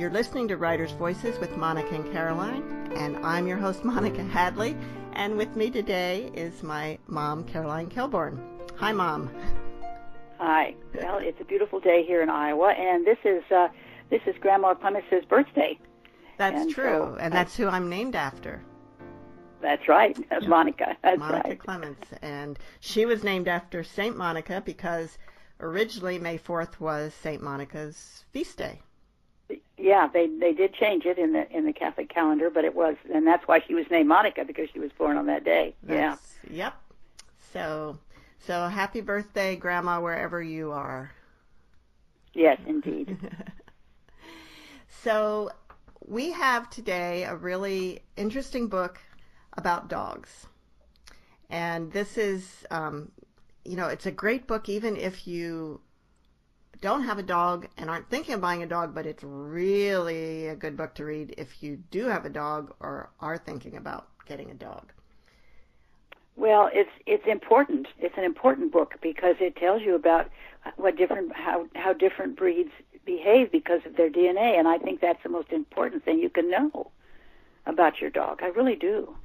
You're listening to Writer's Voices with Monica and Caroline, and I'm your host, Monica Hadley, and with me today is my mom, Caroline Kilborn. Hi, Mom. Hi. Well, it's a beautiful day here in Iowa, and this is Grandma Clemens' birthday. That's true, and that's who I'm named after. That's right, Monica. That's Monica right. Clemens, and she was named after Saint Monica because originally May 4th was Saint Monica's feast day. Yeah, they did change it in the Catholic calendar, but it was, and that's why she was named Monica, because she was born on that day. Yep. So happy birthday, Grandma, wherever you are. Yes, indeed. So we have today a really interesting book about dogs. And this is, it's a great book even if you don't have a dog and aren't thinking of buying a dog, but it's really a good book to read if you do have a dog or are thinking about getting a dog. Well, it's important. It's an important book because it tells you about how different breeds behave because of their DNA, and I think that's the most important thing you can know about your dog. I really do.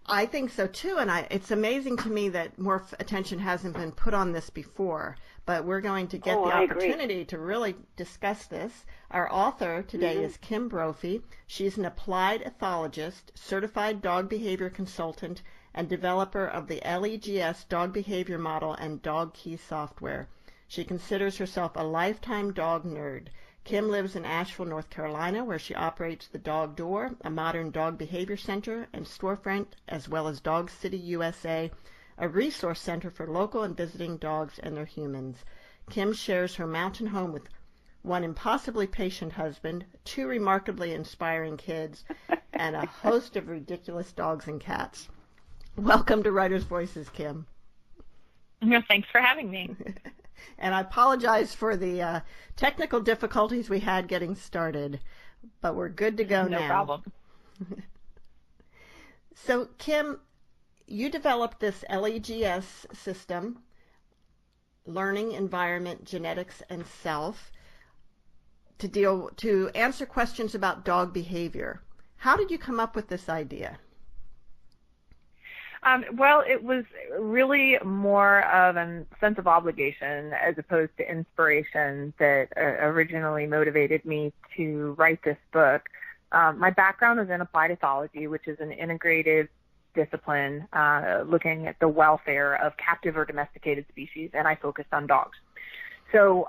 I think so too, and it's amazing to me that more attention hasn't been put on this before, but we're going to get the opportunity to really discuss this. Our author today is Kim Brophey. She's an applied ethologist, certified dog behavior consultant, and developer of the L.E.G.S dog behavior model and dog key software. She considers herself a lifetime dog nerd. Kim lives in Asheville, North Carolina, where she operates the Dog Door, a modern dog behavior center and storefront, as well as Dog City USA, a resource center for local and visiting dogs and their humans. Kim shares her mountain home with one impossibly patient husband, 2 remarkably inspiring kids, and a host of ridiculous dogs and cats. Welcome to Writer's Voices, Kim. Thanks for having me. And I apologize for the technical difficulties we had getting started, but we're good to go now. No problem. So, Kim, you developed this L.E.G.S system, Learning, Environment, Genetics, and Self, to answer questions about dog behavior. How did you come up with this idea? Well, it was really more of a sense of obligation as opposed to inspiration that originally motivated me to write this book. My background is in applied ethology, which is an integrative discipline looking at the welfare of captive or domesticated species, and I focused on dogs. So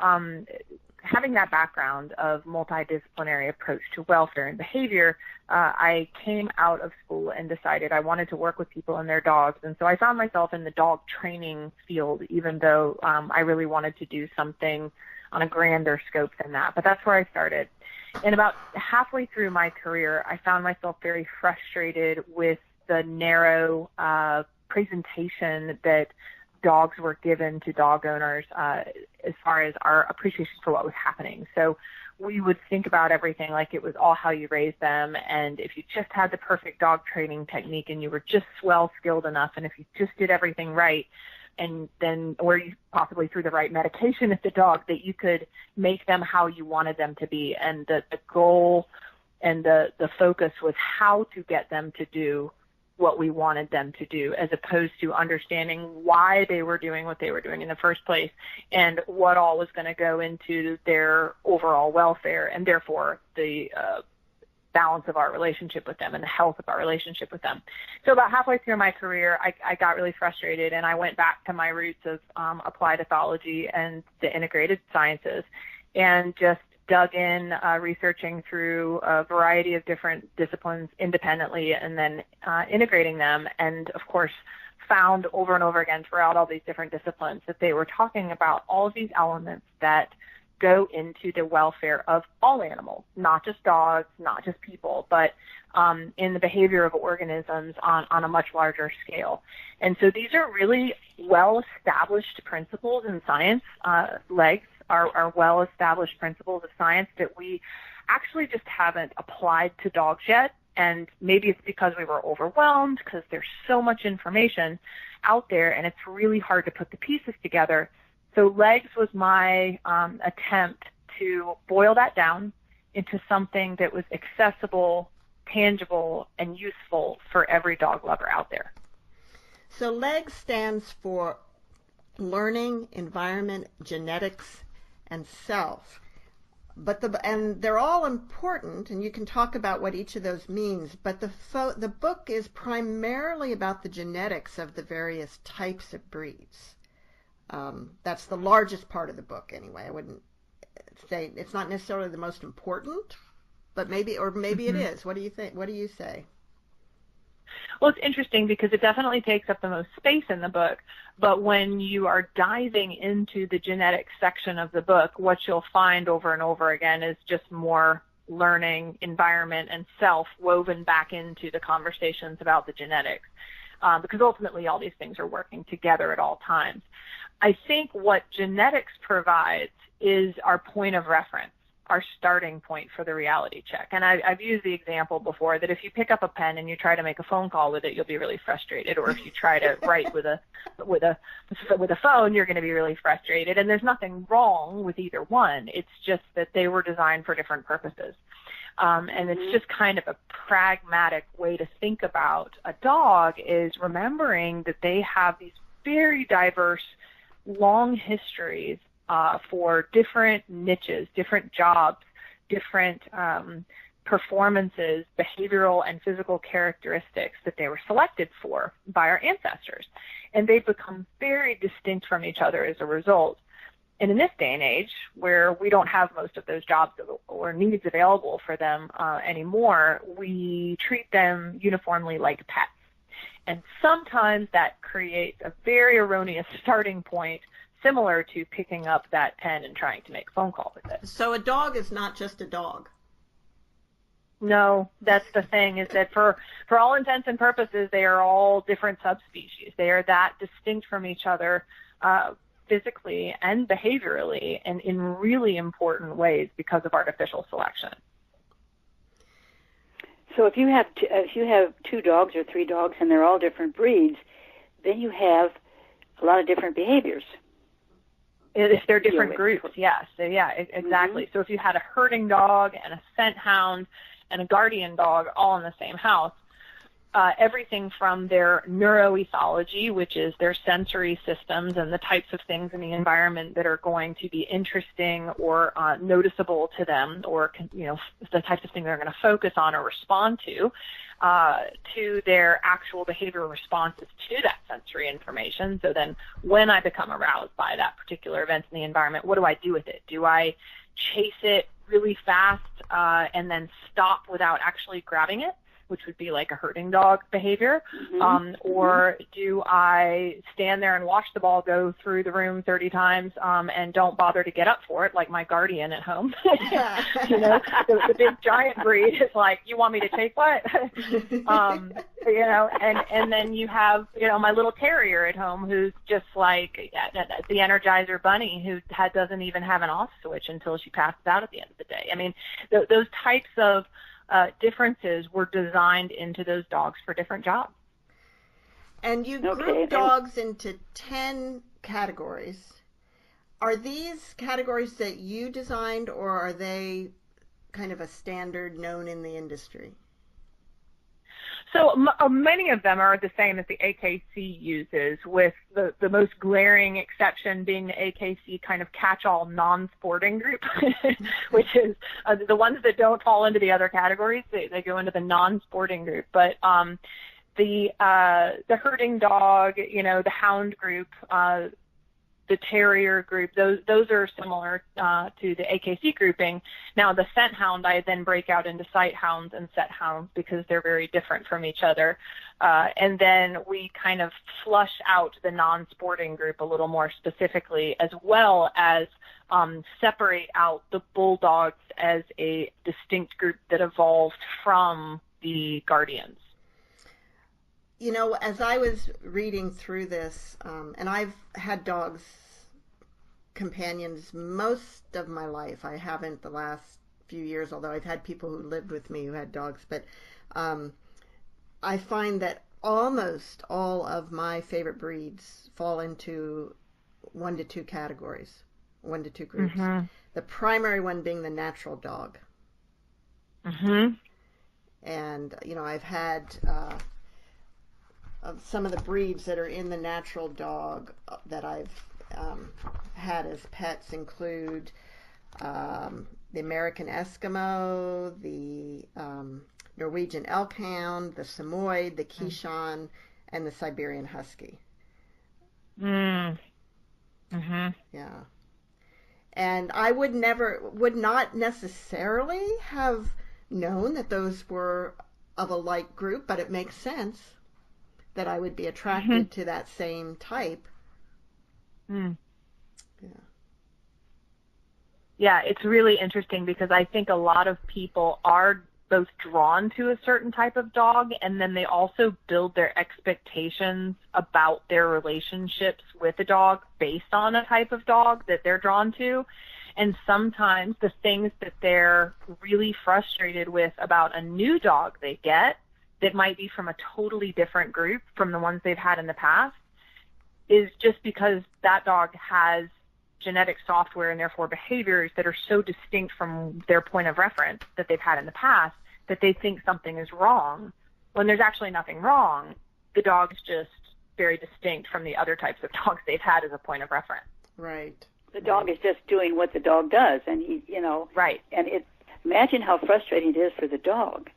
having that background of multidisciplinary approach to welfare and behavior, I came out of school and decided I wanted to work with people and their dogs. And so I found myself in the dog training field, even though I really wanted to do something on a grander scope than that. But that's where I started. And about halfway through my career, I found myself very frustrated with the narrow presentation that dogs were given to dog owners as far as our appreciation for what was happening. So we would think about everything like it was all how you raised them, and if you just had the perfect dog training technique and you were just well skilled enough, and if you just did everything right, and then or you possibly threw the right medication at the dog, that you could make them how you wanted them to be. And the goal and the focus was how to get them to do what we wanted them to do, as opposed to understanding why they were doing what they were doing in the first place and what all was going to go into their overall welfare and therefore the balance of our relationship with them and the health of our relationship with them. So about halfway through my career, I got really frustrated, and I went back to my roots of applied ethology and the integrated sciences and just dug in researching through a variety of different disciplines independently and then integrating them, and of course found over and over again throughout all these different disciplines that they were talking about all of these elements that go into the welfare of all animals, not just dogs, not just people, but in the behavior of organisms on a much larger scale. And so these are really well-established principles in science. L.E.G.S are well-established principles of science that we actually just haven't applied to dogs yet. And maybe it's because we were overwhelmed because there's so much information out there and it's really hard to put the pieces together. So L.E.G.S was my attempt to boil that down into something that was accessible, tangible, and useful for every dog lover out there. So L.E.G.S stands for Learning, Environment, Genetics, and Self. And they're all important, and you can talk about what each of those means, but the book is primarily about the genetics of the various types of breeds. That's the largest part of the book anyway. I wouldn't say it's not necessarily the most important, but maybe it is. What do you think? What do you say? Well, it's interesting because it definitely takes up the most space in the book, but when you are diving into the genetics section of the book, what you'll find over and over again is just more learning, environment, and self woven back into the conversations about the genetics, because ultimately all these things are working together at all times. I think what genetics provides is our point of reference, our starting point for the reality check. And I've used the example before that if you pick up a pen and you try to make a phone call with it, you'll be really frustrated. Or if you try to write with a phone, you're going to be really frustrated. And there's nothing wrong with either one. It's just that they were designed for different purposes. And it's just kind of a pragmatic way to think about a dog, is remembering that they have these very diverse, long histories for different niches, different jobs, different performances, behavioral and physical characteristics that they were selected for by our ancestors. And they've become very distinct from each other as a result. And in this day and age, where we don't have most of those jobs or needs available for them anymore, we treat them uniformly like pets. And sometimes that creates a very erroneous starting point, similar to picking up that pen and trying to make a phone call with it. So a dog is not just a dog. No, that's the thing, is that for all intents and purposes, they are all different subspecies. They are that distinct from each other physically and behaviorally, and in really important ways because of artificial selection. So if you have two dogs or three dogs and they're all different breeds, then you have a lot of different behaviors. If they're different groups, yes. So, yeah, exactly. So if you had a herding dog and a scent hound and a guardian dog all in the same house, everything from their neuroethology, which is their sensory systems and the types of things in the environment that are going to be interesting or noticeable to them, or the types of things they're going to focus on or respond to their actual behavioral responses to that sensory information. So then when I become aroused by that particular event in the environment, what do I do with it? Do I chase it really fast and then stop without actually grabbing it, which would be like a herding dog behavior, or do I stand there and watch the ball go through the room 30 times and don't bother to get up for it, like my guardian at home? The big giant breed is like, you want me to take what? And then you have, my little terrier at home who's just like the Energizer bunny who doesn't even have an off switch until she passes out at the end of the day. I mean, those types of differences were designed into those dogs for different jobs. And you group dogs into 10 categories. Are these categories that you designed, or are they kind of a standard known in the industry? So many of them are the same as the AKC uses, with the most glaring exception being the AKC kind of catch-all non-sporting group, which is the ones that don't fall into the other categories. They go into the non-sporting group. But the herding dog, the hound group, the terrier group, those are similar to the AKC grouping. Now, the scent hound, I then break out into sight hounds and set hounds because they're very different from each other. And then we kind of flush out the non-sporting group a little more specifically, as well as separate out the bulldogs as a distinct group that evolved from the guardians. As I was reading through this, and I've had dogs, companions, most of my life. I haven't the last few years, although I've had people who lived with me who had dogs. But I find that almost all of my favorite breeds fall into 1 to 2 categories, 1 to 2 groups. The primary one being the natural dog. Mm-hmm. And, I've had some of the breeds that are in the natural dog that I've had as pets include the American Eskimo, the Norwegian Elkhound, the Samoyed, the Keeshond, and the Siberian Husky. Mm-hmm. Yeah. And I would not necessarily have known that those were of a like group, but it makes sense that I would be attracted to that same type. Mm. Yeah. Yeah, it's really interesting because I think a lot of people are both drawn to a certain type of dog, and then they also build their expectations about their relationships with a dog based on a type of dog that they're drawn to. And sometimes the things that they're really frustrated with about a new dog they get that might be from a totally different group from the ones they've had in the past is just because that dog has genetic software and therefore behaviors that are so distinct from their point of reference that they've had in the past that they think something is wrong when there's actually nothing wrong. The dog's just very distinct from the other types of dogs they've had as a point of reference. Right. The dog is just doing what the dog does, and he, Right. And imagine how frustrating it is for the dog.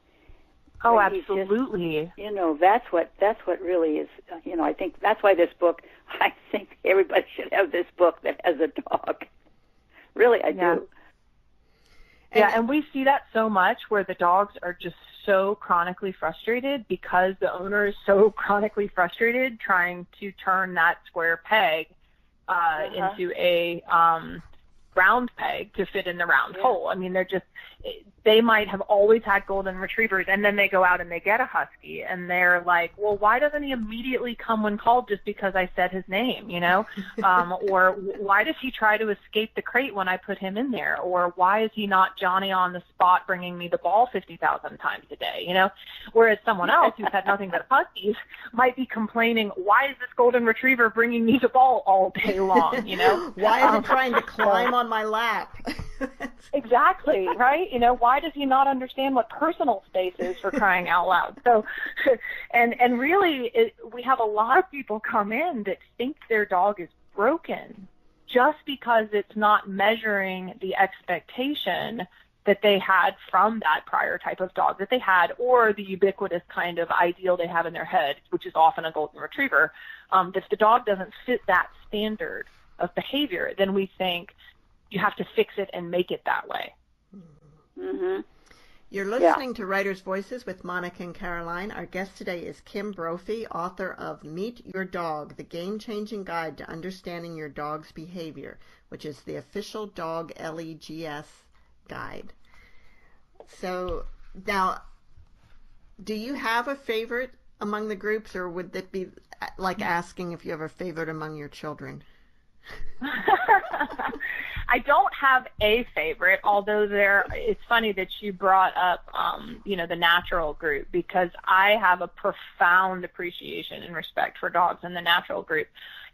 Oh, absolutely. Just, that's what really is, I think that's why this book, I think everybody should have this book that has a dog. Really, I do. Yeah, and we see that so much where the dogs are just so chronically frustrated because the owner is so chronically frustrated trying to turn that square peg into a round peg to fit in the round hole. I mean, they might have always had golden retrievers, and then they go out and they get a husky, and they're like, well, why doesn't he immediately come when called just because I said his name, or why does he try to escape the crate when I put him in there, or why is he not Johnny on the spot bringing me the ball 50,000 times a day, whereas someone else who's had nothing but huskies might be complaining, why is this golden retriever bringing me the ball all day long, Why is it trying to climb on my lap? Exactly, right? Why does he not understand what personal space is, for crying out loud? So, and really, we have a lot of people come in that think their dog is broken just because it's not measuring the expectation that they had from that prior type of dog that they had, or the ubiquitous kind of ideal they have in their head, which is often a golden retriever. If the dog doesn't fit that standard of behavior, then we think you have to fix it and make it that way. Mm-hmm. You're listening to Writers' Voices with Monica and Caroline. Our guest today is Kim Brophey, author of Meet Your Dog, the Game-Changing Guide to Understanding Your Dog's Behavior, which is the official dog L.E.G.S. guide. So now, do you have a favorite among the groups, or would that be like asking if you have a favorite among your children? I don't have a favorite, although it's funny that you brought up, the natural group, because I have a profound appreciation and respect for dogs in the natural group.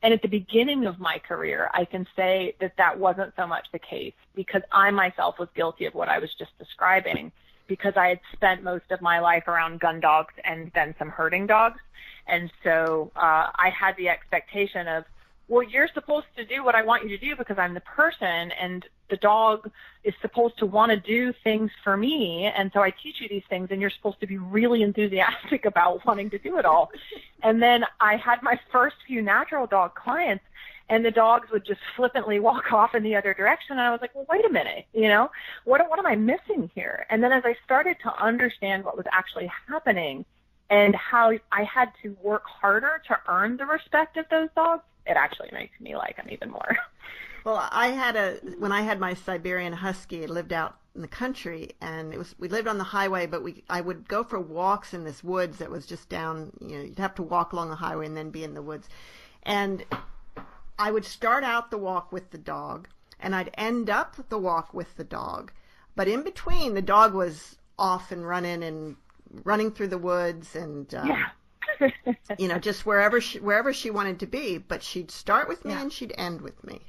And at the beginning of my career, I can say that wasn't so much the case, because I myself was guilty of what I was just describing, because I had spent most of my life around gun dogs and then some herding dogs. And so I had the expectation of, well, you're supposed to do what I want you to do because I'm the person, and the dog is supposed to want to do things for me, and so I teach you these things, and you're supposed to be really enthusiastic about wanting to do it all. And then I had my first few natural dog clients, and the dogs would just flippantly walk off in the other direction, and I was like, well, wait a minute, what am I missing here? And then as I started to understand what was actually happening and how I had to work harder to earn the respect of those dogs, it actually makes me like them even more. Well, when I had my Siberian Husky, it lived out in the country, and we lived on the highway, but I would go for walks in this woods that was just down, you'd have to walk along the highway and then be in the woods. And I would start out the walk with the dog, and I'd end up the walk with the dog. But in between, the dog was off and running through the woods, and just wherever she wanted to be, but she'd start with me and she'd end with me.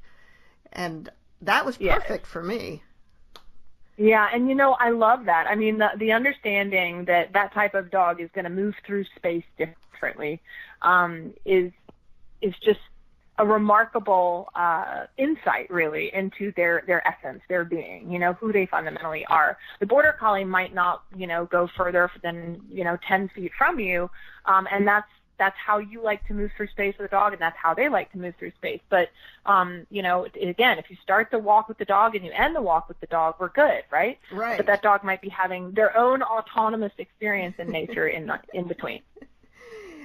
And that was perfect for me. Yeah, and I love that. I mean, the understanding that that type of dog is going to move through space differently is just a remarkable insight, really, into their essence, their being, who they fundamentally are. The Border Collie might not, go further than, 10 feet from you, and that's how you like to move through space with a dog, and that's how they like to move through space. But, again, if you start the walk with the dog and you end the walk with the dog, we're good, right? Right. But that dog might be having their own autonomous experience in nature in between.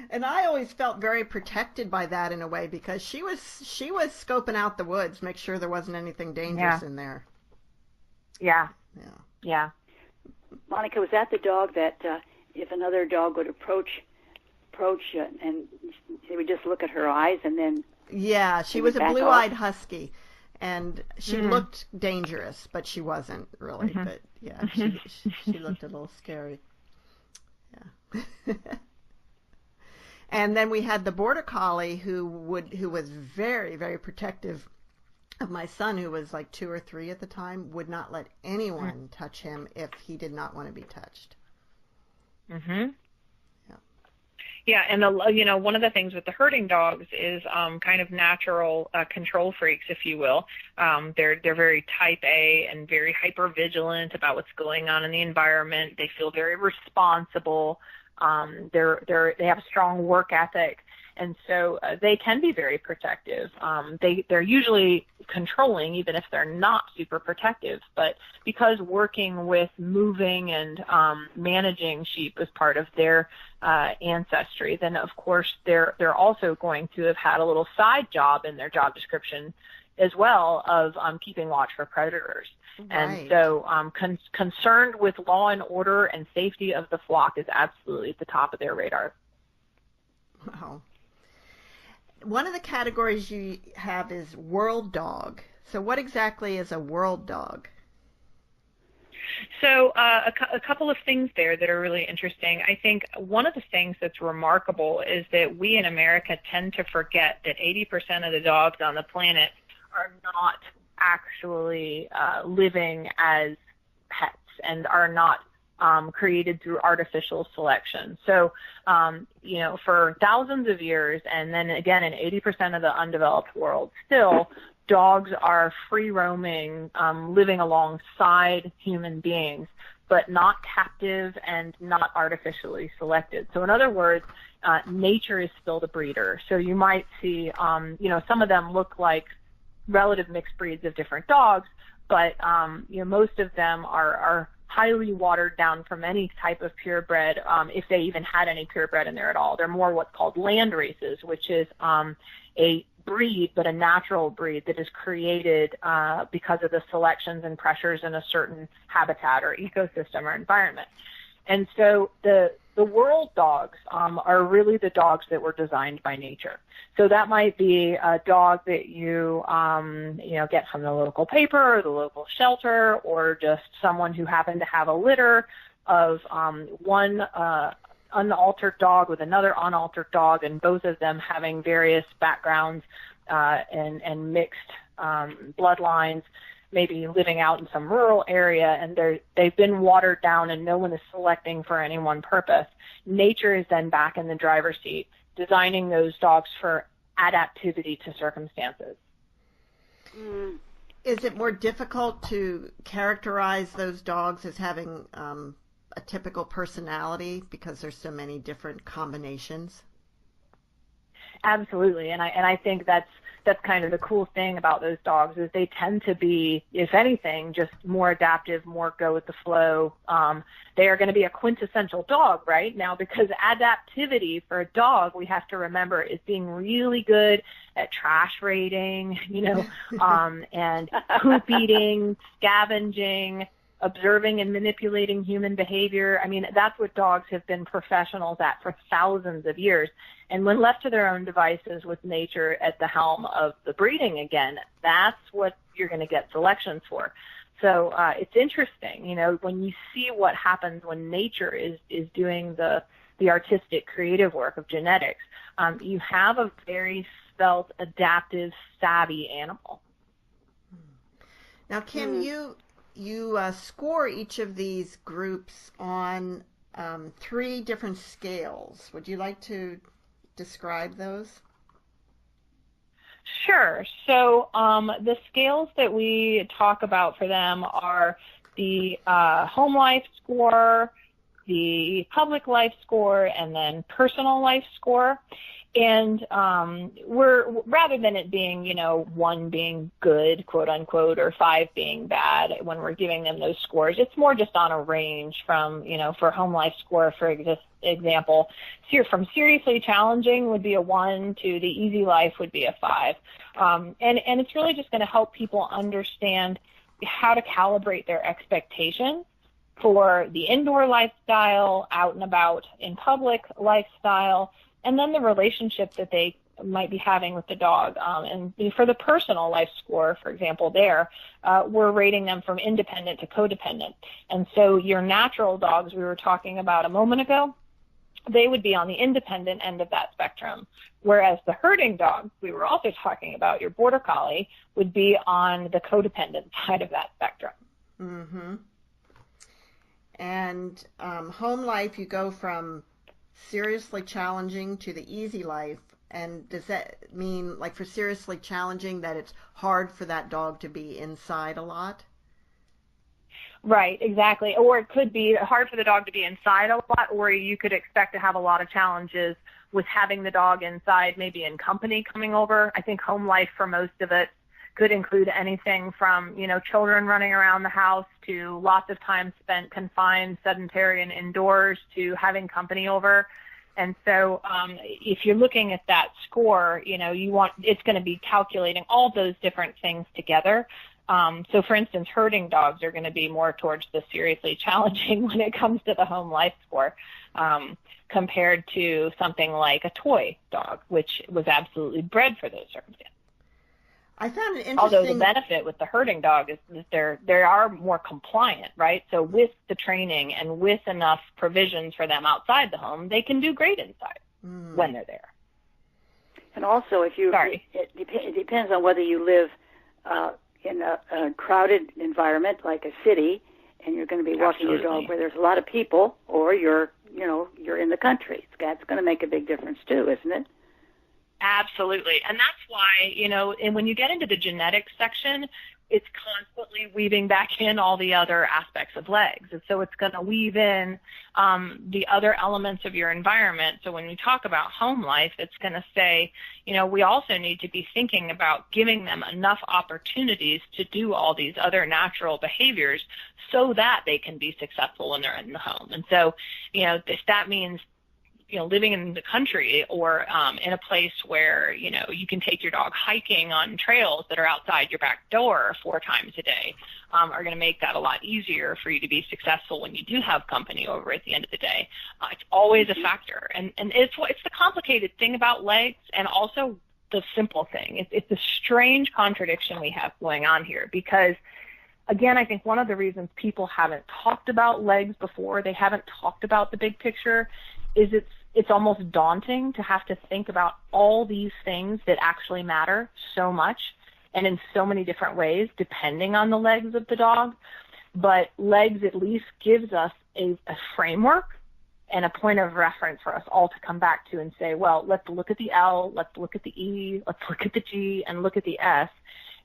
And I always felt very protected by that in a way, because she was scoping out the woods, make sure there wasn't anything dangerous in there. Yeah. Yeah. Yeah. Monica, was that the dog that if another dog would approach and they would just look at her eyes and then... Yeah, she was a blue-eyed husky, and she looked dangerous, but she wasn't really. But yeah, she looked a little scary. Yeah. And then we had the Border Collie who was very, very protective of my son, who was like 2 or 3 at the time, would not let anyone touch him if he did not want to be touched. Mhm. Yeah, and one of the things with the herding dogs is kind of natural control freaks, if you will. They're very type A and very hyper vigilant about what's going on in the environment. They feel very responsible. They have a strong work ethic, and so they can be very protective. They're usually controlling, even if they're not super protective. But because working with moving and managing sheep is part of their ancestry, then of course they're also going to have had a little side job in their job description as well of keeping watch for predators. Right. And so concerned with law and order and safety of the flock is absolutely at the top of their radar. Wow. One of the categories you have is world dog. So what exactly is a world dog? So a couple of things there that are really interesting. I think one of the things that's remarkable is that we in America tend to forget that 80% of the dogs on the planet are not actually living as pets and are not created through artificial selection. So, for thousands of years, and then again in 80% of the undeveloped world, still dogs are free roaming, living alongside human beings, but not captive and not artificially selected. So in other words, nature is still the breeder. So you might see, some of them look like relative mixed breeds of different dogs, but most of them are highly watered down from any type of purebred, if they even had any purebred in there at all. They're more what's called land races, which is a breed, but a natural breed that is created because of the selections and pressures in a certain habitat or ecosystem or environment. And so the world dogs are really the dogs that were designed by nature. So that might be a dog that you get from the local paper or the local shelter, or just someone who happened to have a litter of one unaltered dog with another unaltered dog, and both of them having various backgrounds and mixed bloodlines, maybe living out in some rural area, and they've been watered down and no one is selecting for any one purpose. Nature is then back in the driver's seat, designing those dogs for adaptivity to circumstances. Is it more difficult to characterize those dogs as having a typical personality because there's so many different combinations? Absolutely, and I think that's kind of the cool thing about those dogs is they tend to be, if anything, just more adaptive, more go with the flow. They are going to be a quintessential dog right now, because adaptivity for a dog, we have to remember, is being really good at trash raiding, and poop eating, scavenging, observing and manipulating human behavior. I mean, that's what dogs have been professionals at for thousands of years. And when left to their own devices with nature at the helm of the breeding again, that's what you're going to get selections for. So it's interesting, when you see what happens when nature is doing the artistic, creative work of genetics, you have a very svelte, adaptive, savvy animal. Now, Kim, you score each of these groups on 3 different scales. Would you like to describe those? Sure. So the scales that we talk about for them are the home life score, the public life score, and then personal life score. And we're, rather than it being, 1 being good, quote unquote, or 5 being bad, when we're giving them those scores, it's more just on a range from, for home life score, for example, from seriously challenging would be a 1 to the easy life would be a 5. And it's really just going to help people understand how to calibrate their expectations for the indoor lifestyle, out and about in public lifestyle, and then the relationship that they might be having with the dog. And for the personal life score, for example, we're rating them from independent to codependent. And so your natural dogs we were talking about a moment ago, they would be on the independent end of that spectrum, whereas the herding dogs we were also talking about, your border collie, would be on the codependent side of that spectrum. Mm-hmm. And home life, you go from seriously challenging to the easy life. And does that mean, like, for seriously challenging, that it's hard for that dog to be inside a lot? Right, exactly. Or it could be hard for the dog to be inside a lot, or you could expect to have a lot of challenges with having the dog inside, maybe in company coming over. I think home life for most of it could include anything from, children running around the house to lots of time spent confined, sedentary, and indoors to having company over. And so if you're looking at that score, it's going to be calculating all those different things together. So, for instance, herding dogs are going to be more towards the seriously challenging when it comes to the home life score, compared to something like a toy dog, which was absolutely bred for those circumstances. I found it interesting. Although the benefit with the herding dog is that they are more compliant, right? So with the training and with enough provisions for them outside the home, they can do great inside when they're there. And also, it depends on whether you live in a crowded environment like a city, and you're going to be walking your dog where there's a lot of people, or you're in the country. That's going to make a big difference too, isn't it? Absolutely. And that's why, and when you get into the genetics section, it's constantly weaving back in all the other aspects of L.E.G.S. And so it's going to weave in the other elements of your environment. So when we talk about home life, it's going to say, we also need to be thinking about giving them enough opportunities to do all these other natural behaviors so that they can be successful when they're in the home. And so, if that means living in the country or in a place where, you can take your dog hiking on trails that are outside your back door 4 times a day, are going to make that a lot easier for you to be successful when you do have company over at the end of the day. It's always a factor. And it's the complicated thing about L.E.G.S and also the simple thing. It's a strange contradiction we have going on here because, again, I think one of the reasons people haven't talked about L.E.G.S before, they haven't talked about the big picture, is it's almost daunting to have to think about all these things that actually matter so much and in so many different ways depending on the legs of the dog. But L.E.G.S at least gives us a framework and a point of reference for us all to come back to and say, well, let's look at the L, let's look at the E, let's look at the G, and look at the S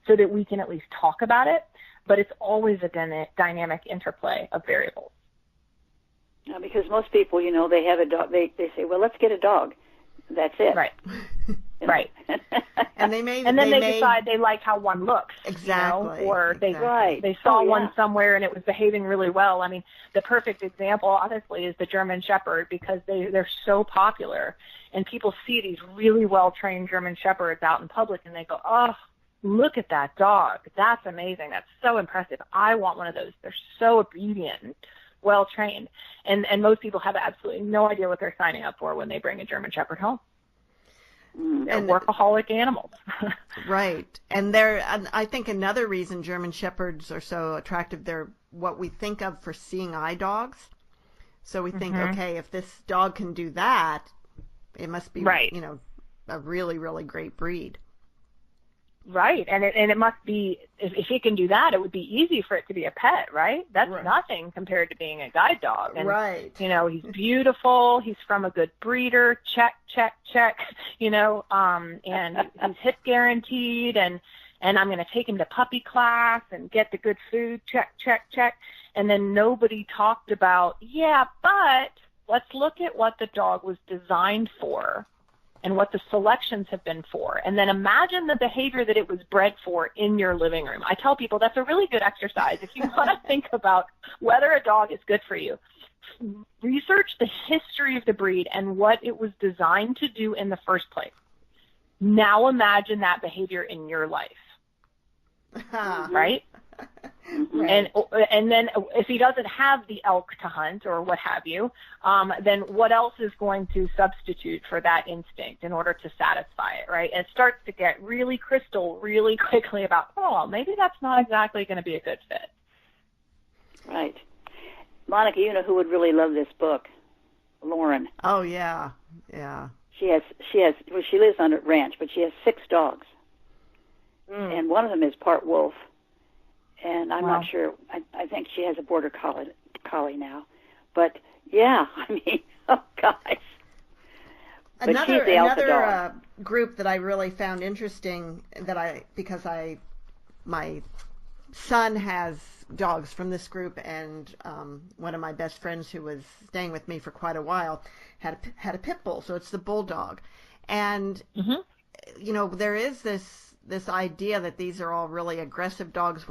so that we can at least talk about it. But it's always a dynamic interplay of variables. Because most people, they have a dog. They say, well, let's get a dog. That's it. Right. Right. And then they decide they like how one looks. Exactly. Or they exactly. saw one somewhere and it was behaving really well. I mean, the perfect example, honestly, is the German Shepherd because they're so popular. And people see these really well-trained German Shepherds out in public and they go, oh, look at that dog. That's amazing. That's so impressive. I want one of those. They're so obedient, well-trained. And most people have absolutely no idea what they're signing up for when they bring a German Shepherd home. They're workaholic animals. Right. And I think another reason German Shepherds are so attractive, they're what we think of for seeing eye dogs. So we think, okay, if this dog can do that, it must be, right. A really, really great breed. Right, and it must be, if it can do that, it would be easy for it to be a pet, right? That's nothing compared to being a guide dog. And, you know, he's beautiful, he's from a good breeder, check, check, check, you know, and he's hip guaranteed, and I'm going to take him to puppy class and get the good food, check, check, check. And then nobody talked about, but let's look at what the dog was designed for and what the selections have been for. And then imagine the behavior that it was bred for in your living room. I tell people that's a really good exercise. If you want to think about whether a dog is good for you, research the history of the breed and what it was designed to do in the first place. Now imagine that behavior in your life. Right? And then if he doesn't have the elk to hunt or what have you, then what else is going to substitute for that instinct in order to satisfy it, right? And it starts to get really crystal really quickly about, maybe that's not exactly going to be a good fit. Right. Monica, you know who would really love this book? Lauren. Oh, yeah. Yeah. She lives on a ranch, but she has 6 dogs. And one of them is part wolf. And I'm not sure. I think she has a border collie now. But, yeah, I mean, oh, gosh. Another group that I really found interesting because my son has dogs from this group, and one of my best friends who was staying with me for quite a while had a pit bull, so it's the bulldog. And, you know, there is this idea that these are all really aggressive dogs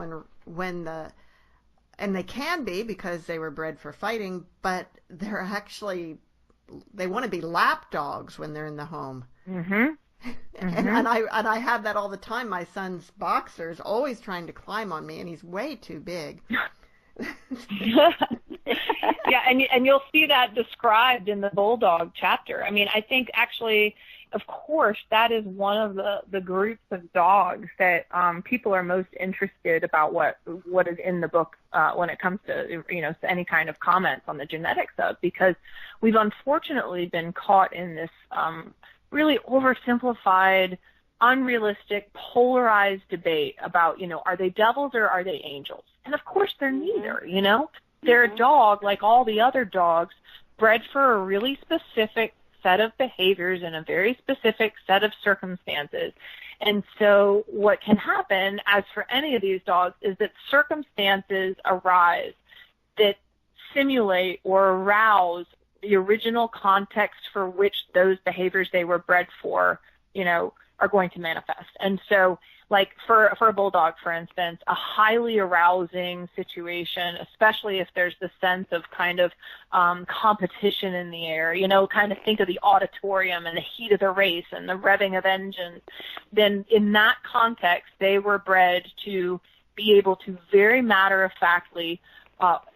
and they can be because they were bred for fighting, but they want to be lap dogs when they're in the home. And I have that all the time. My son's boxer is always trying to climb on me, and he's way too big. Yeah, and you'll see that described in the bulldog chapter. I mean, I think actually, of course, that is one of the groups of dogs that people are most interested about what is in the book when it comes to, you know, any kind of comments on the genetics of, because we've unfortunately been caught in this really oversimplified, unrealistic, polarized debate about, you know, are they devils or are they angels? And of course they're neither, you know. They're a dog like all the other dogs, bred for a really specific set of behaviors in a very specific set of circumstances. And so what can happen, as for any of these dogs, is that circumstances arise that simulate or arouse the original context for which those behaviors they were bred for, you know, are going to manifest. And so, like for a bulldog, for instance, a highly arousing situation, especially if there's the sense of kind of competition in the air, you know, kind of think of the auditorium and the heat of the race and the revving of engines, then in that context, they were bred to be able to very matter-of-factly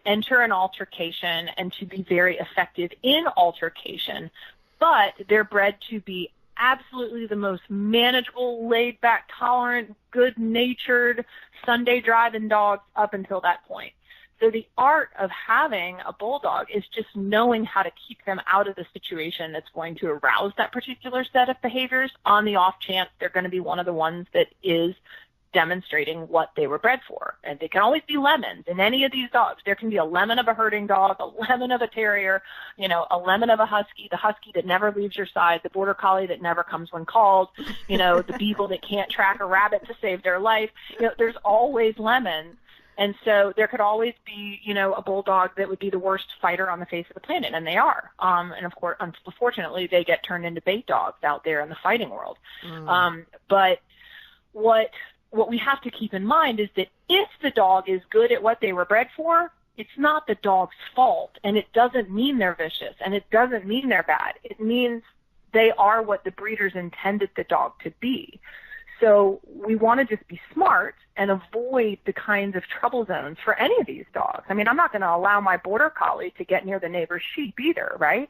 enter an altercation and to be very effective in altercation, but they're bred to be absolutely the most manageable, laid-back, tolerant, good-natured Sunday driving dogs up until that point. So the art of having a bulldog is just knowing how to keep them out of the situation that's going to arouse that particular set of behaviors on the off chance they're going to be one of the ones that is demonstrating what they were bred for. And they can always be lemons in any of these dogs. There can be a lemon of a herding dog, a lemon of a terrier, you know, a lemon of a husky, the husky that never leaves your side, the border collie that never comes when called, you know, the beagle that can't track a rabbit to save their life. You know, there's always lemons. And so there could always be, you know, a bulldog that would be the worst fighter on the face of the planet, and they are. And of course, unfortunately, they get turned into bait dogs out there in the fighting world. But what we have to keep in mind is that if the dog is good at what they were bred for, it's not the dog's fault, and it doesn't mean they're vicious, and it doesn't mean they're bad. It means they are what the breeders intended the dog to be. So we want to just be smart and avoid the kinds of trouble zones for any of these dogs. I mean, I'm not going to allow my border collie to get near the neighbor's sheep either, right?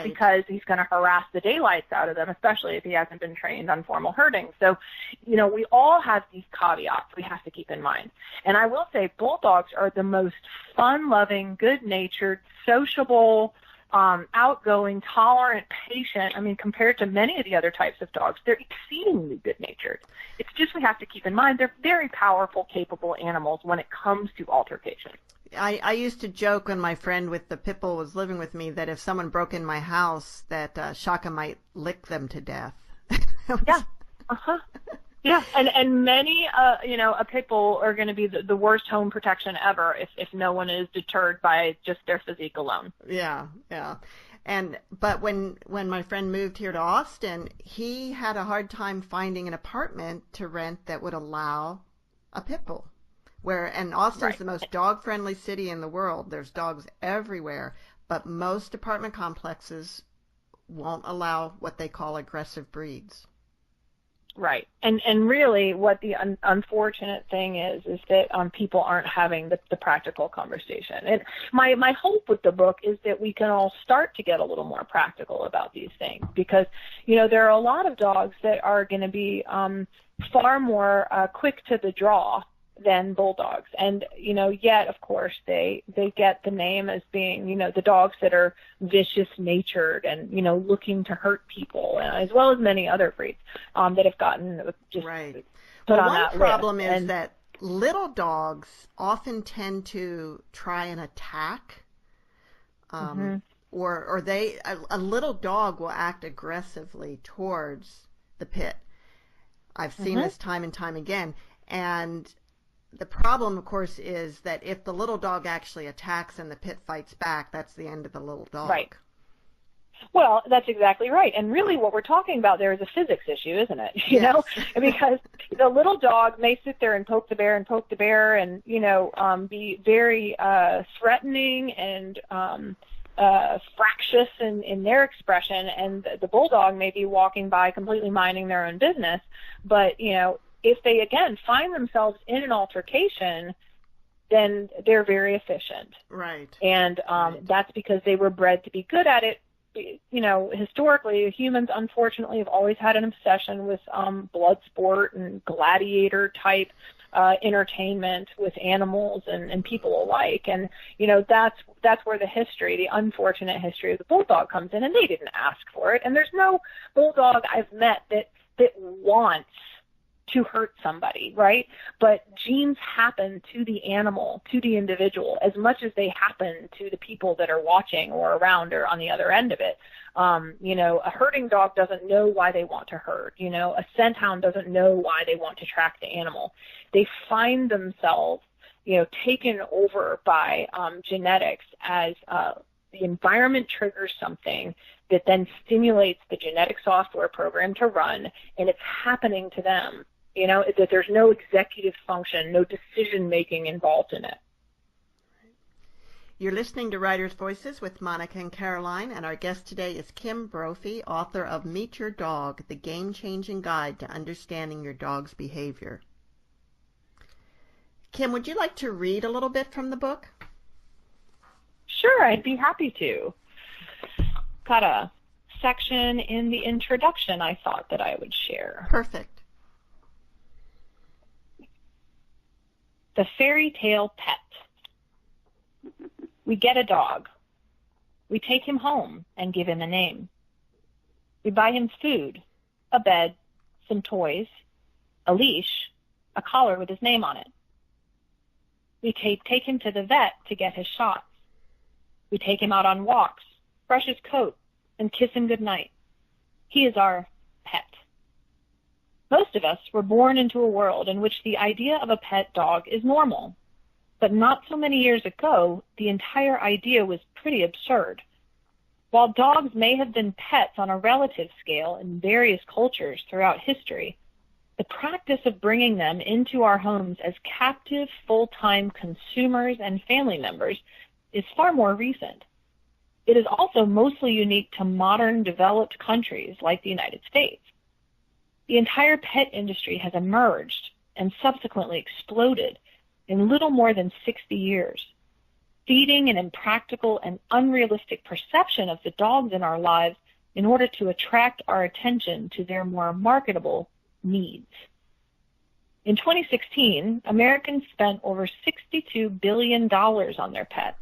Because he's going to harass the daylights out of them, especially if he hasn't been trained on formal herding. So, you know, we all have these caveats we have to keep in mind. And I will say bulldogs are the most fun-loving, good-natured, sociable, outgoing, tolerant, patient. I mean, compared to many of the other types of dogs, they're exceedingly good-natured. It's just we have to keep in mind they're very powerful, capable animals when it comes to altercation. I used to joke when my friend with the pit bull was living with me that if someone broke in my house, that Shaka might lick them to death. Yeah. Uh-huh. Yeah, and many, a pit bull are going to be the worst home protection ever if no one is deterred by just their physique alone. Yeah, yeah. But when my friend moved here to Austin, he had a hard time finding an apartment to rent that would allow a pit bull. And Austin's the most dog-friendly city in the world. There's dogs everywhere, but most apartment complexes won't allow what they call aggressive breeds. Right. And really what the unfortunate thing is that people aren't having the practical conversation. And my hope with the book is that we can all start to get a little more practical about these things because, there are a lot of dogs that are going to be far more quick to the draw than bulldogs. And, yet, of course, they get the name as being, the dogs that are vicious-natured and, looking to hurt people, as well as many other breeds that have gotten just put on that list. One problem is that little dogs often tend to try and attack, or a little dog will act aggressively towards the pit. I've seen this time and time again. And the problem, of course, is that if the little dog actually attacks and the pit fights back, that's the end of the little dog. Right. Well, that's exactly right. And really what we're talking about there is a physics issue, isn't it? You know, because the little dog may sit there and poke the bear and, be very threatening and fractious in their expression. And the bulldog may be walking by completely minding their own business. But, if they, again, find themselves in an altercation, then they're very efficient. Right. And that's because they were bred to be good at it. Historically, humans, unfortunately, have always had an obsession with blood sport and gladiator-type entertainment with animals and people alike. And, that's where the unfortunate history of the bulldog comes in, and they didn't ask for it. And there's no bulldog I've met that wants to hurt somebody, right? But genes happen to the animal, to the individual, as much as they happen to the people that are watching or around or on the other end of it. A herding dog doesn't know why they want to herd. A scent hound doesn't know why they want to track the animal. They find themselves, taken over by genetics as the environment triggers something that then stimulates the genetic software program to run, and it's happening to them. That there's no executive function, no decision-making involved in it. You're listening to Writers' Voices with Monica and Caroline, and our guest today is Kim Brophey, author of Meet Your Dog, the game-changing guide to understanding your dog's behavior. Kim, would you like to read a little bit from the book? Sure, I'd be happy to. Got a section in the introduction I thought that I would share. Perfect. The Fairytale Pet. We get a dog. We take him home and give him a name. We buy him food, a bed, some toys, a leash, a collar with his name on it. We take him to the vet to get his shots. We take him out on walks, brush his coat, and kiss him goodnight. He is our pet. Most of us were born into a world in which the idea of a pet dog is normal. But not so many years ago, the entire idea was pretty absurd. While dogs may have been pets on a relative scale in various cultures throughout history, the practice of bringing them into our homes as captive, full-time consumers and family members is far more recent. It is also mostly unique to modern developed countries like the United States. The entire pet industry has emerged and subsequently exploded in little more than 60 years, feeding an impractical and unrealistic perception of the dogs in our lives in order to attract our attention to their more marketable needs. In 2016, Americans spent over $62 billion on their pets,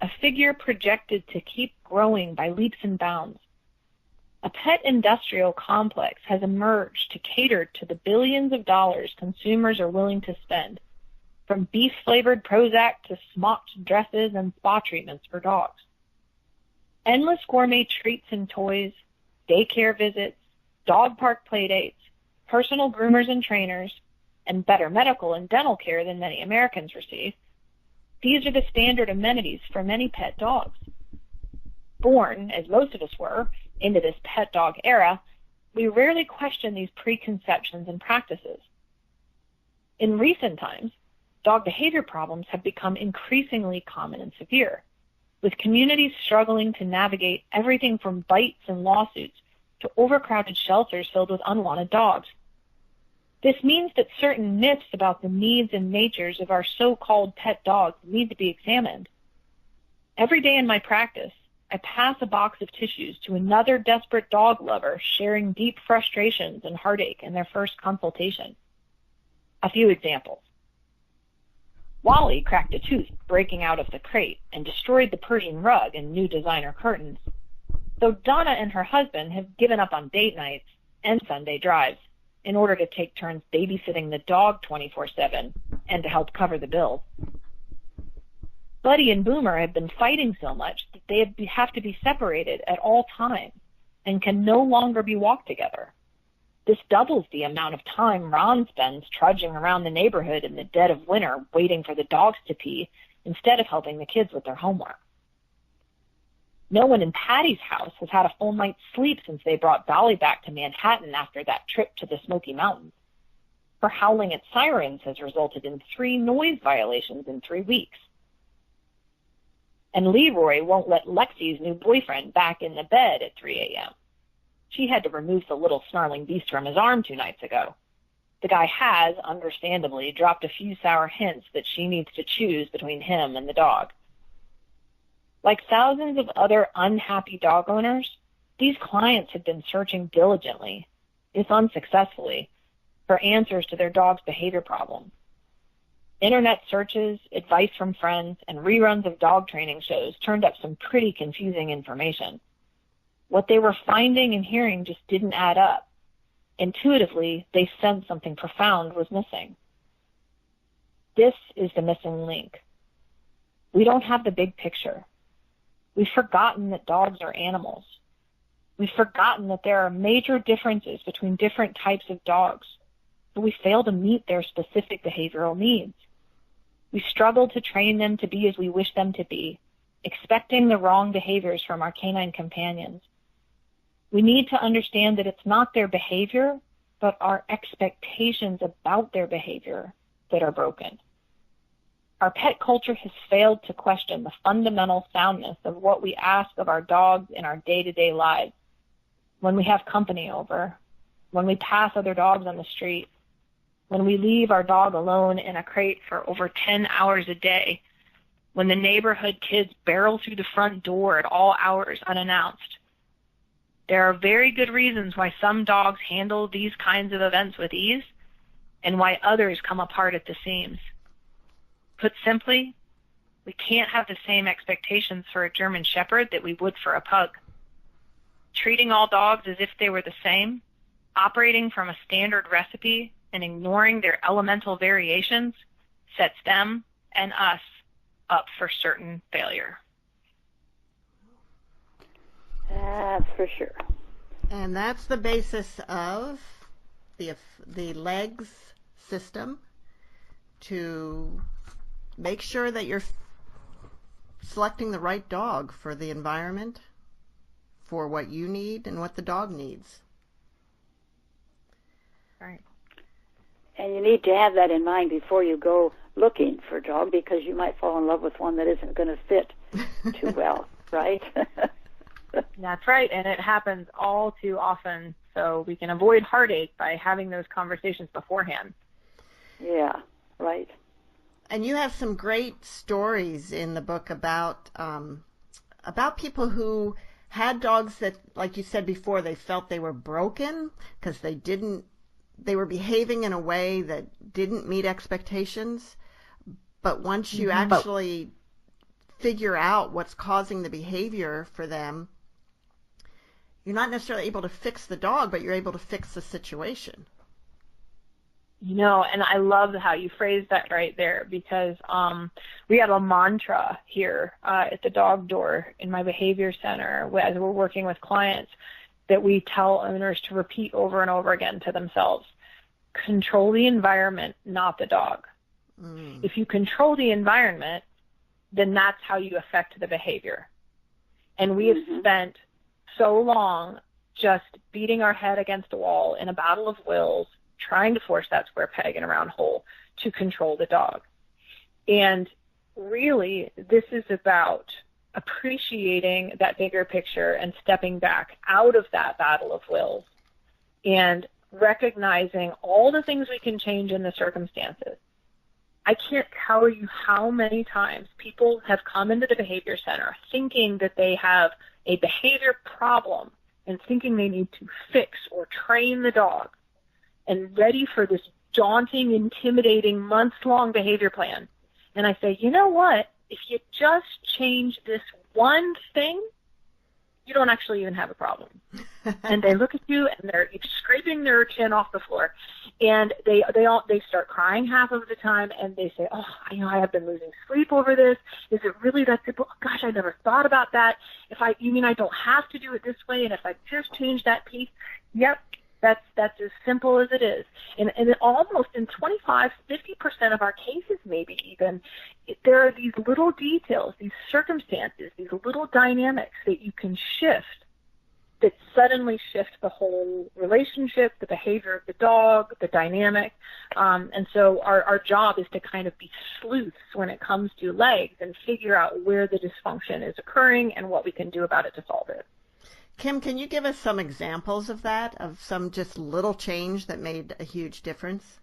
a figure projected to keep growing by leaps and bounds. A pet industrial complex has emerged to cater to the billions of dollars consumers are willing to spend, from beef-flavored Prozac to smocked dresses and spa treatments for dogs. Endless gourmet treats and toys, daycare visits, dog park playdates, personal groomers and trainers, and better medical and dental care than many Americans receive. These are the standard amenities for many pet dogs. Born, as most of us were, into this pet dog era, we rarely question these preconceptions and practices. In recent times, dog behavior problems have become increasingly common and severe, with communities struggling to navigate everything from bites and lawsuits to overcrowded shelters filled with unwanted dogs. This means that certain myths about the needs and natures of our so-called pet dogs need to be examined. Every day in my practice, I pass a box of tissues to another desperate dog lover sharing deep frustrations and heartache in their first consultation. A few examples. Wally cracked a tooth breaking out of the crate and destroyed the Persian rug and new designer curtains, though Donna and her husband have given up on date nights and Sunday drives in order to take turns babysitting the dog 24/7 and to help cover the bills. Buddy and Boomer have been fighting so much that they have to be separated at all times and can no longer be walked together. This doubles the amount of time Ron spends trudging around the neighborhood in the dead of winter waiting for the dogs to pee instead of helping the kids with their homework. No one in Patty's house has had a full night's sleep since they brought Dolly back to Manhattan after that trip to the Smoky Mountains. Her howling at sirens has resulted in 3 noise violations in 3 weeks. And Leroy won't let Lexi's new boyfriend back in the bed at 3 a.m. She had to remove the little snarling beast from his arm 2 nights ago. The guy has, understandably, dropped a few sour hints that she needs to choose between him and the dog. Like thousands of other unhappy dog owners, these clients have been searching diligently, if unsuccessfully, for answers to their dog's behavior problems. Internet searches, advice from friends, and reruns of dog training shows turned up some pretty confusing information. What they were finding and hearing just didn't add up. Intuitively, they sensed something profound was missing. This is the missing link. We don't have the big picture. We've forgotten that dogs are animals. We've forgotten that there are major differences between different types of dogs, but we fail to meet their specific behavioral needs. We struggle to train them to be as we wish them to be, expecting the wrong behaviors from our canine companions. We need to understand that it's not their behavior, but our expectations about their behavior that are broken. Our pet culture has failed to question the fundamental soundness of what we ask of our dogs in our day-to-day lives. When we have company over, when we pass other dogs on the street, when we leave our dog alone in a crate for over 10 hours a day, when the neighborhood kids barrel through the front door at all hours unannounced. There are very good reasons why some dogs handle these kinds of events with ease and why others come apart at the seams. Put simply, we can't have the same expectations for a German Shepherd that we would for a pug. Treating all dogs as if they were the same, operating from a standard recipe, and ignoring their elemental variations sets them and us up for certain failure. That's for sure. And that's the basis of the L.E.G.S system, to make sure that you're selecting the right dog for the environment, for what you need and what the dog needs. Right. And you need to have that in mind before you go looking for a dog, because you might fall in love with one that isn't going to fit too well, right? That's right, and it happens all too often, so we can avoid heartache by having those conversations beforehand. Yeah, right. And you have some great stories in the book about people who had dogs that, like you said before, they felt they were broken because they were behaving in a way that didn't meet expectations. But once you actually figure out what's causing the behavior for them, you're not necessarily able to fix the dog, but you're able to fix the situation. And I love how you phrased that right there, because we have a mantra here at the dog door in my behavior center as we're working with clients that we tell owners to repeat over and over again to themselves. Control the environment, not the dog. If you control the environment, then that's how you affect the behavior. And we have spent so long just beating our head against a wall in a battle of wills, trying to force that square peg in a round hole to control the dog. And really, this is about appreciating that bigger picture and stepping back out of that battle of wills and recognizing all the things we can change in the circumstances. I can't tell you how many times people have come into the behavior center thinking that they have a behavior problem and thinking they need to fix or train the dog, and ready for this daunting, intimidating, months-long behavior plan. And I say, you know what? If you just change this one thing, you don't actually even have a problem. And they look at you and they're scraping their chin off the floor, and they start crying half of the time, and they say, oh, I have been losing sleep over this. Is it really that simple? Oh, gosh, I never thought about that. You mean I don't have to do it this way, and if I just change that piece? Yep. That's as simple as it is. And almost in 25, 50% of our cases, maybe even, there are these little details, these circumstances, these little dynamics that you can shift that suddenly shift the whole relationship, the behavior of the dog, the dynamic. And so our job is to kind of be sleuths when it comes to L.E.G.S and figure out where the dysfunction is occurring and what we can do about it to solve it. Kim, can you give us some examples of that, of some just little change that made a huge difference?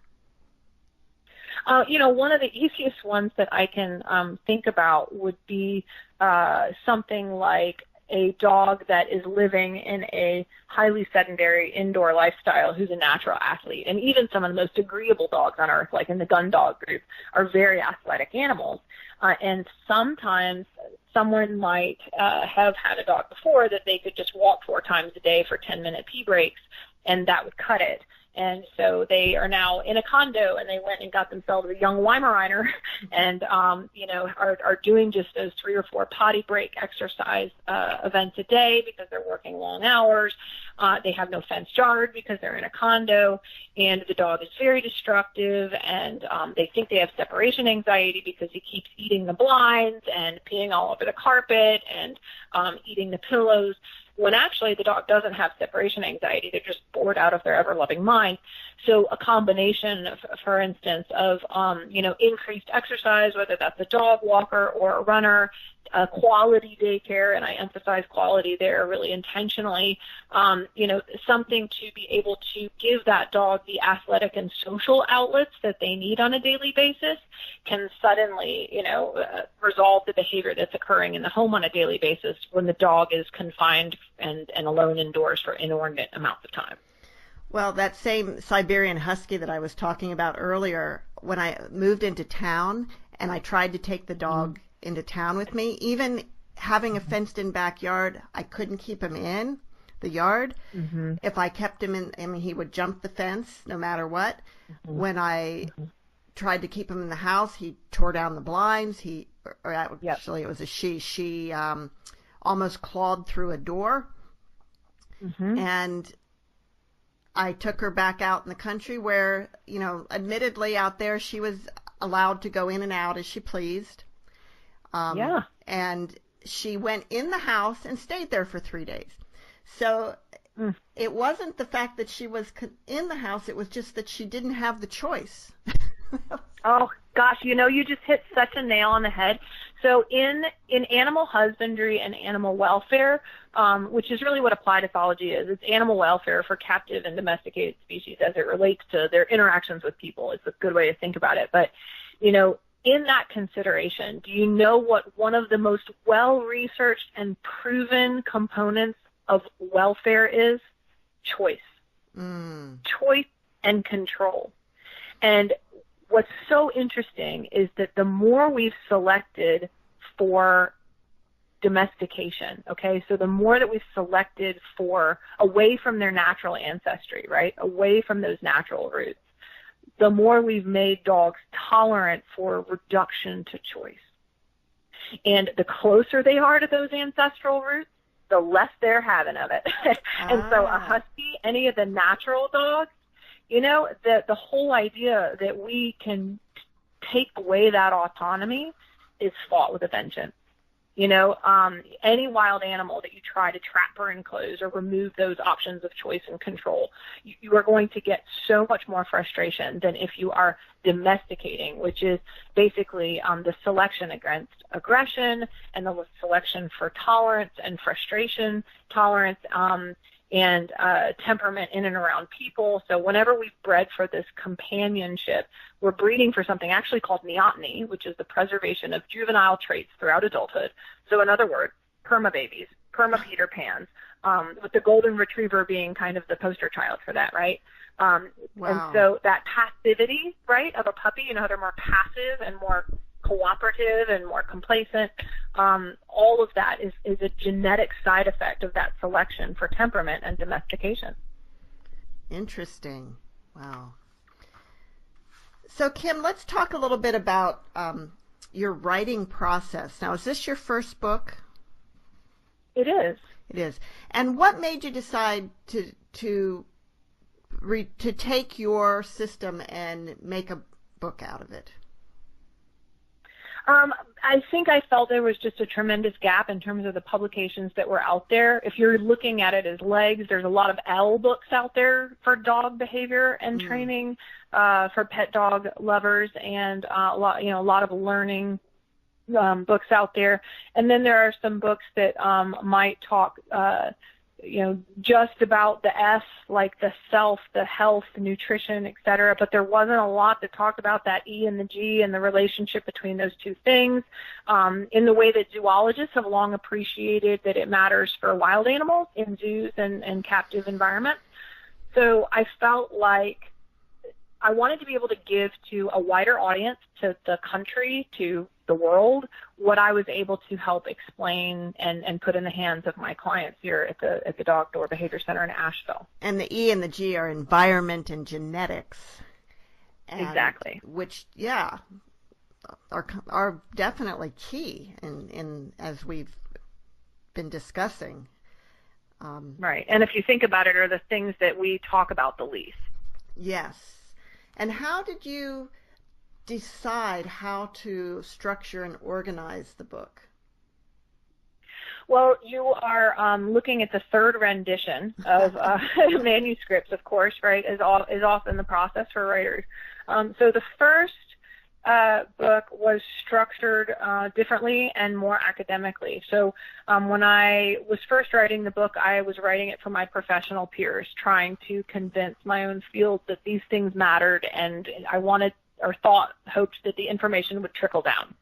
One of the easiest ones that I can think about would be something like a dog that is living in a highly sedentary indoor lifestyle who's a natural athlete. And even some of the most agreeable dogs on earth, like in the gun dog group, are very athletic animals. And sometimes someone might have had a dog before that they could just walk 4 times a day for 10-minute pee breaks, and that would cut it. And so they are now in a condo, and they went and got themselves a young Weimaraner and, are doing just those 3 or 4 potty break exercise events a day because they're working long hours. They have no fenced yard because they're in a condo, and the dog is very destructive, and they think they have separation anxiety because he keeps eating the blinds and peeing all over the carpet and eating the pillows, when actually the dog doesn't have separation anxiety. They're just bored out of their ever-loving mind. So a combination, for instance, of, increased exercise, whether that's a dog walker or a runner, quality daycare, and I emphasize quality there really intentionally, something to be able to give that dog the athletic and social outlets that they need on a daily basis can suddenly, resolve the behavior that's occurring in the home on a daily basis when the dog is confined and alone indoors for inordinate amounts of time. Well, that same Siberian Husky that I was talking about earlier, when I moved into town and I tried to take the dog into town with me, even having a fenced-in backyard, I couldn't keep him in the yard. If I kept him in, he would jump the fence no matter what. When I tried to keep him in the house, he tore down the blinds. Actually, it was a she. She almost clawed through a door. And I took her back out in the country where, admittedly out there she was allowed to go in and out as she pleased. And she went in the house and stayed there for 3 days. So it wasn't the fact that she was in the house, it was just that she didn't have the choice. Oh, gosh, you just hit such a nail on the head. So in animal husbandry and animal welfare, which is really what applied ethology is, it's animal welfare for captive and domesticated species as it relates to their interactions with people. It's a good way to think about it. But, in that consideration, do you know what one of the most well-researched and proven components of welfare is? Choice. Choice and control. And what's so interesting is that the more we've selected for domestication, okay? So the more that we've selected for away from their natural ancestry, right, away from those natural roots, the more we've made dogs tolerant for reduction to choice. And the closer they are to those ancestral roots, the less they're having of it. And so a husky, any of the natural dogs, you know, the whole idea that we can take away that autonomy is fraught with a vengeance. You know, any wild animal that you try to trap or enclose or remove those options of choice and control, you are going to get so much more frustration than if you are domesticating, which is basically the selection against aggression and the selection for tolerance and frustration tolerance, and temperament in and around people. So whenever we've bred for this companionship, we're breeding for something actually called neoteny, which is the preservation of juvenile traits throughout adulthood. So in other words, perma-babies, perma-Peter Pans, with the golden retriever being kind of the poster child for that, right? Wow. And so that passivity, right, of a puppy, you know how they're more passive and more cooperative and more complacent, all of that is a genetic side effect of that selection for temperament and domestication. Interesting. Wow. So, Kim, let's talk a little bit about your writing process. Now, is this your first book? It is. It is. And what made you decide to take your system and make a book out of it? I think I felt there was just a tremendous gap in terms of the publications that were out there. If you're looking at it as L.E.G.S, there's a lot of L books out there for dog behavior and training, for pet dog lovers, and a lot of learning books out there. And then there are some books that might talk just about the S, like the self, the health, the nutrition, et cetera, but there wasn't a lot that talked about that E and the G and the relationship between those two things, in the way that zoologists have long appreciated that it matters for wild animals in zoos and captive environments. So I felt like I wanted to be able to give to a wider audience, to the country, to the world, what I was able to help explain and put in the hands of my clients here at the Dog Door Behavior Center in Asheville. And the E and the G are environment and genetics. Exactly. Which, yeah, are definitely key in as we've been discussing. Right. And if you think about it, are the things that we talk about the least. Yes. And how did you decide how to structure and organize the book? Well, you are looking at the third rendition of manuscripts, of course, right, is often the process for writers. So the first book was structured differently and more academically. So when I was first writing the book, I was writing it for my professional peers, trying to convince my own field that these things mattered, and I hoped that the information would trickle down.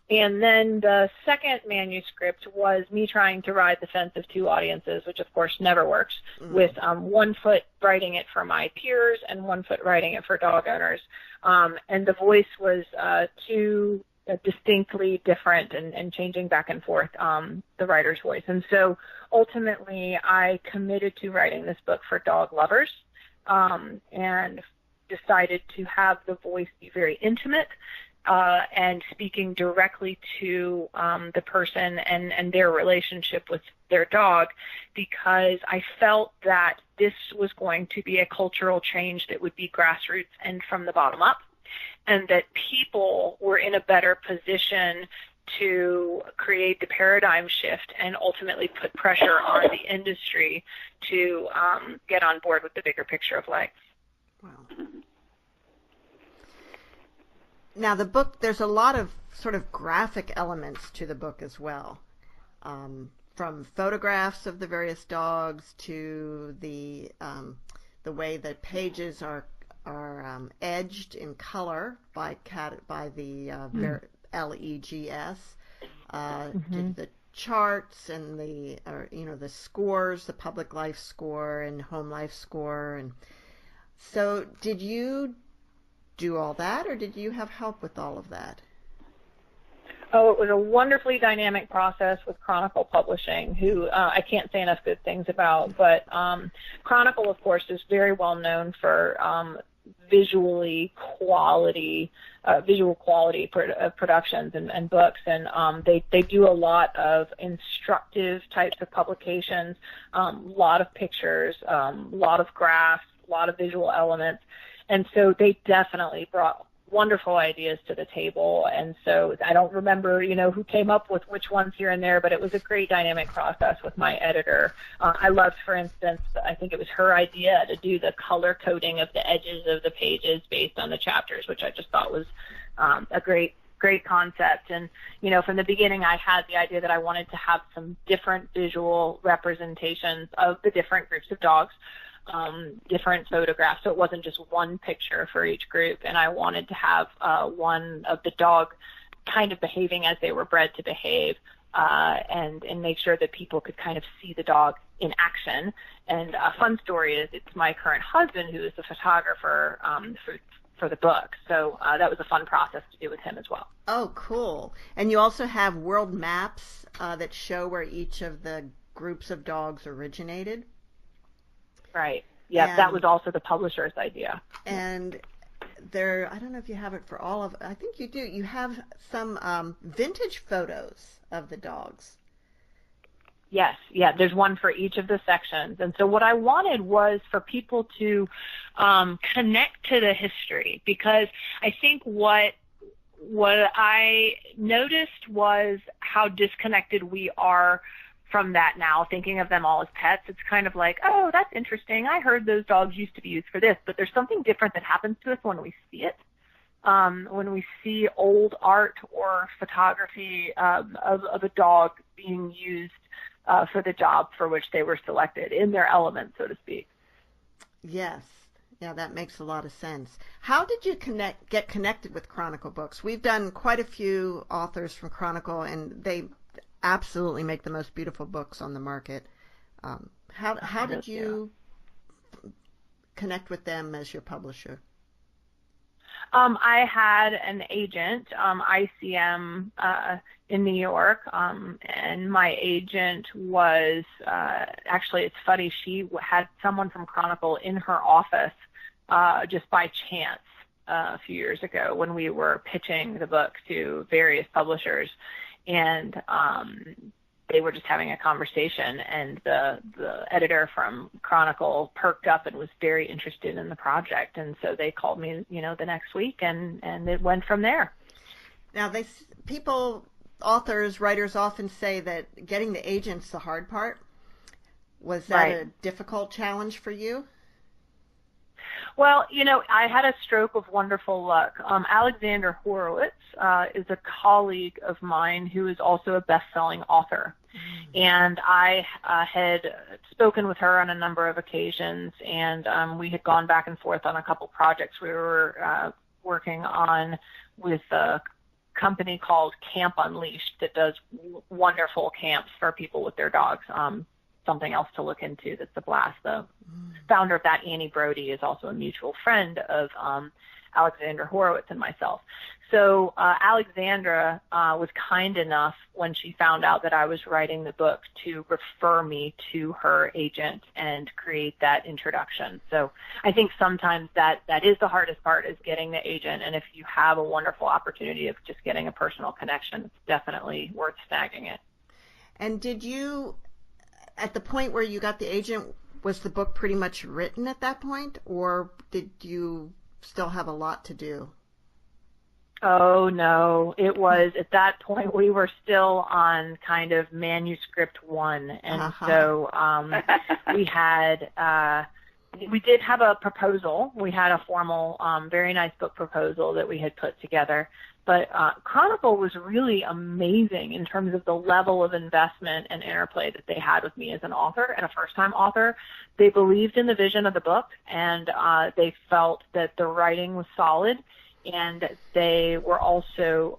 And then the second manuscript was me trying to ride the fence of two audiences, which of course never works, with 1 foot writing it for my peers and 1 foot writing it for dog owners. And the voice was too distinctly different and changing back and forth, the writer's voice. And so ultimately I committed to writing this book for dog lovers, and decided to have the voice be very intimate, and speaking directly to the person and their relationship with their dog, because I felt that this was going to be a cultural change that would be grassroots and from the bottom up, and that people were in a better position to create the paradigm shift and ultimately put pressure on the industry to get on board with the bigger picture of L.E.G.S. Wow. Now, the book, there's a lot of sort of graphic elements to the book as well, from photographs of the various dogs to the way that pages are edged in color by the L.E.G.S. To the charts and the scores, the public life score and home life score. And so did you do all that, or did you have help with all of that? Oh, it was a wonderfully dynamic process with Chronicle Publishing, who I can't say enough good things about. But Chronicle, of course, is very well known for visual quality productions and books, and they do a lot of instructive types of publications, a lot of pictures, a lot of graphs, a lot of visual elements, and so they definitely brought wonderful ideas to the table. And so I don't remember, who came up with which ones here and there, but it was a great dynamic process with my editor. I loved, for instance, I think it was her idea to do the color coding of the edges of the pages based on the chapters, which I just thought was a great concept. And, from the beginning, I had the idea that I wanted to have some different visual representations of the different groups of dogs, different photographs, so it wasn't just one picture for each group, and I wanted to have one of the dog kind of behaving as they were bred to behave, and make sure that people could kind of see the dog in action. And a fun story is it's my current husband who is the photographer for the book, so that was a fun process to do with him as well. Oh, cool. And you also have world maps that show where each of the groups of dogs originated? Right. Yeah, that was also the publisher's idea. And I don't know if you have it for all of, I think you do. You have some vintage photos of the dogs. Yes. Yeah, there's one for each of the sections. And so what I wanted was for people to connect to the history, because I think what I noticed was how disconnected we are from that now, thinking of them all as pets. It's kind of like, oh, that's interesting. I heard those dogs used to be used for this, but there's something different that happens to us when we see it. When we see old art or photography of a dog being used for the job for which they were selected, in their element, so to speak. Yes. Yeah, that makes a lot of sense. How did you get connected with Chronicle Books? We've done quite a few authors from Chronicle, and they absolutely make the most beautiful books on the market. How did you connect with them as your publisher? I had an agent, ICM, in New York, and my agent was, actually, it's funny, she had someone from Chronicle in her office just by chance a few years ago when we were pitching the book to various publishers. And they were just having a conversation, and the editor from Chronicle perked up and was very interested in the project. And so they called me, the next week, and it went from there. Now, authors, writers often say that getting the agent's the hard part. Was that a difficult challenge for you? Well, I had a stroke of wonderful luck. Alexander Horowitz is a colleague of mine who is also a best-selling author. And I had spoken with her on a number of occasions, and we had gone back and forth on a couple projects we were working on with a company called Camp Unleashed that does wonderful camps for people with their dogs. Something else to look into that's a blast. The founder of that, Annie Brody, is also a mutual friend of Alexander Horowitz and myself. So Alexandra was kind enough when she found out that I was writing the book to refer me to her agent and create that introduction. So I think sometimes that is the hardest part, is getting the agent. And if you have a wonderful opportunity of just getting a personal connection, it's definitely worth snagging it. And did you, at the point where you got the agent, was the book pretty much written at that point, or did you still have a lot to do? Oh, no. It was, at that point, we were still on kind of manuscript 1. And so we did have a proposal. We had a formal, very nice book proposal that we had put together. But Chronicle was really amazing in terms of the level of investment and interplay that they had with me as an author and a first-time author. They believed in the vision of the book, and they felt that the writing was solid, and they were also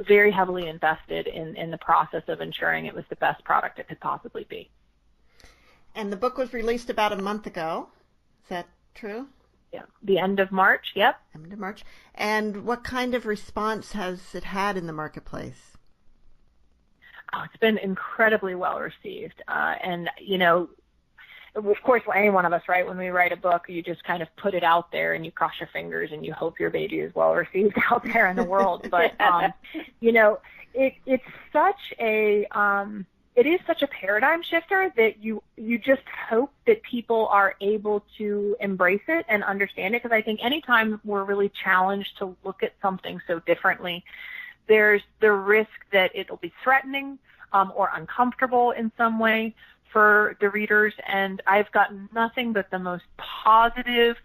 very heavily invested in the process of ensuring it was the best product it could possibly be. And the book was released about a month ago. Is that true? the end of March. Yep. End of March. And what kind of response has it had in the marketplace? Oh, it's been incredibly well received. And, of course, any one of us, right, when we write a book, you just kind of put it out there and you cross your fingers and you hope your baby is well received out there in the world. But, it's such a, it is such a paradigm shifter that you just hope that people are able to embrace it and understand it. Because I think anytime we're really challenged to look at something so differently, there's the risk that it'll be threatening or uncomfortable in some way for the readers. And I've gotten nothing but the most positive,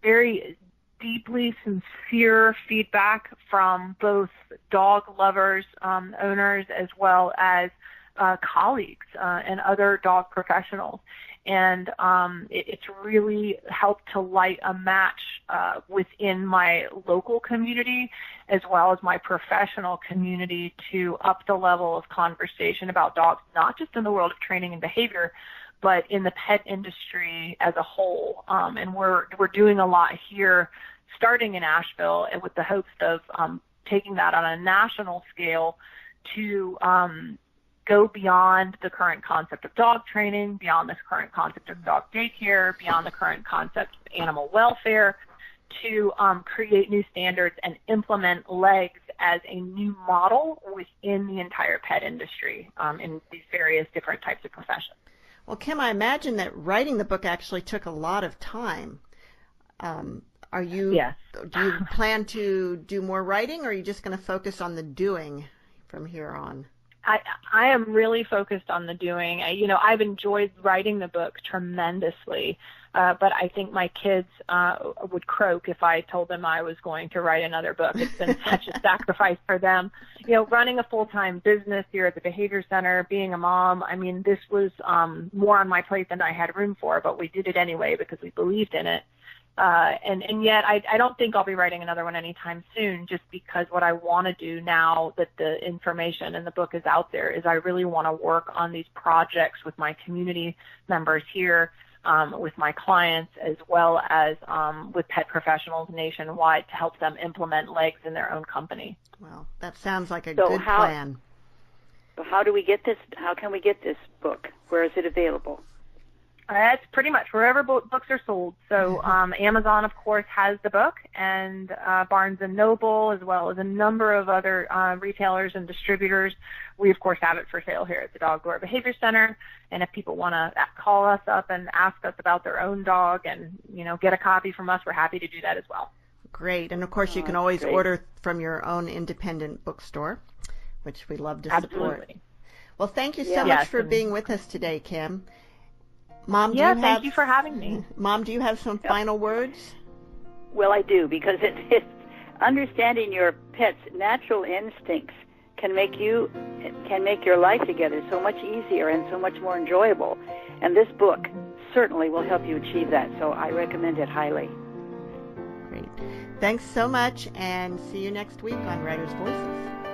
very deeply sincere feedback from both dog lovers, owners, as well as colleagues and other dog professionals. And it's really helped to light a match within my local community as well as my professional community to up the level of conversation about dogs, not just in the world of training and behavior, but in the pet industry as a whole. And we're doing a lot here, starting in Asheville, and with the hopes of taking that on a national scale to go beyond the current concept of dog training, beyond the current concept of dog daycare, beyond the current concept of animal welfare, to create new standards and implement L.E.G.S as a new model within the entire pet industry in these various different types of professions. Well, Kim, I imagine that writing the book actually took a lot of time. Yes. Do you plan to do more writing, or are you just going to focus on the doing from here on? I am really focused on the doing. I've enjoyed writing the book tremendously, but I think my kids would croak if I told them I was going to write another book. It's been such a sacrifice for them. Running a full-time business here at the Behavior Center, being a mom, this was more on my plate than I had room for, but we did it anyway because we believed in it. And yet I don't think I'll be writing another one anytime soon, just because what I want to do now that the information in the book is out there is I really want to work on these projects with my community members here, with my clients, as well as with pet professionals nationwide to help them implement L.E.G.S in their own company. Well, that sounds like a good plan. So how do we get this? How can we get this book? Where is it available? It's pretty much wherever books are sold. So Amazon, of course, has the book, and Barnes & Noble, as well as a number of other retailers and distributors. We, of course, have it for sale here at the Dog Door Behavior Center. And if people want to call us up and ask us about their own dog and, get a copy from us, we're happy to do that as well. Great. And, of course, you can always order from your own independent bookstore, which we love to support. Absolutely. Well, thank you so much for being with us today, Kim. Mom, thank you for having me. Mom, do you have some final words? Well, I do, because it's understanding your pet's natural instincts can make your life together so much easier and so much more enjoyable. And this book certainly will help you achieve that. So I recommend it highly. Great. Thanks so much, and see you next week on Writer's Voices.